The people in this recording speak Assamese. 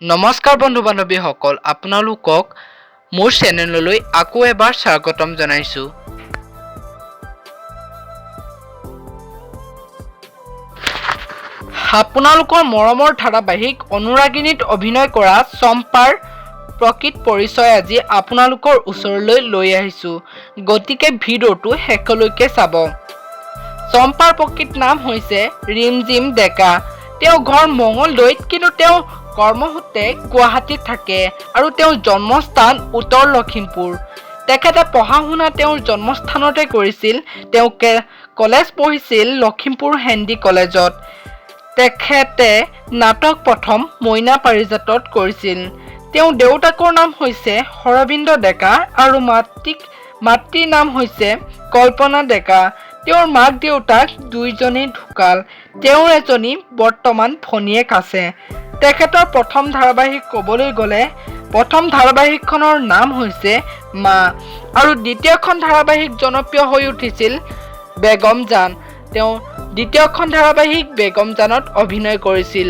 নমস্কাৰ বন্ধু বান্ধৱীসকল, আপোনালোকক মোৰ চেনেললৈ আকৌ এবাৰ স্বাগতম জনাইছোঁ। আপোনালোকৰ মৰমৰ ধাৰাবাহিক অনুৰাগিনীত অভিনয় কৰা চম্পাৰ প্ৰকৃত পৰিচয় আজি আপোনালোকৰ ওচৰলৈ লৈ আহিছোঁ। গতিকে ভিডিঅ'টো শেষলৈকে চাব। চম্পাৰ প্ৰকৃত নাম হৈছে ৰিমজিম ডেকা। তেওঁ ঘৰ মঙলদৈত, কিন্তু তেওঁ কৰ্মসূত্ৰে গুৱাহাটীত থাকে আৰু তেওঁৰ জন্মস্থান উত্তৰ লখিমপুৰ। তেখেতে পঢ়া শুনা তেওঁৰ জন্মস্থানতে কৰিছিল। তেওঁ কলেজ পঢ়িছিল লখিমপুৰ হেণ্ডি কলেজত। তেখেতে নাটক প্ৰথম মইনা পাৰিজাতত কৰিছিল। তেওঁৰ দেউতাকৰ নাম হৈছে হৰবিন্দ ডেকা আৰু মাতৃৰ নাম হৈছে কল্পনা ডেকা। তেওঁৰ মাক দেউতাক দুইজনেই ঢুকাল। তেওঁৰ এজনী বৰ্তমান ভনীয়েক আছে। তেখেতৰ প্ৰথম ধাৰাবাহিক ক'বলৈ গ'লে প্ৰথম ধাৰাবাহিকখনৰ নাম হৈছে মা আৰু দ্বিতীয়খন ধাৰাবাহিক জনপ্ৰিয় হৈ উঠিছিল বেগম জান। তেওঁ দ্বিতীয়খন ধাৰাবাহিক বেগম জানত অভিনয় কৰিছিল।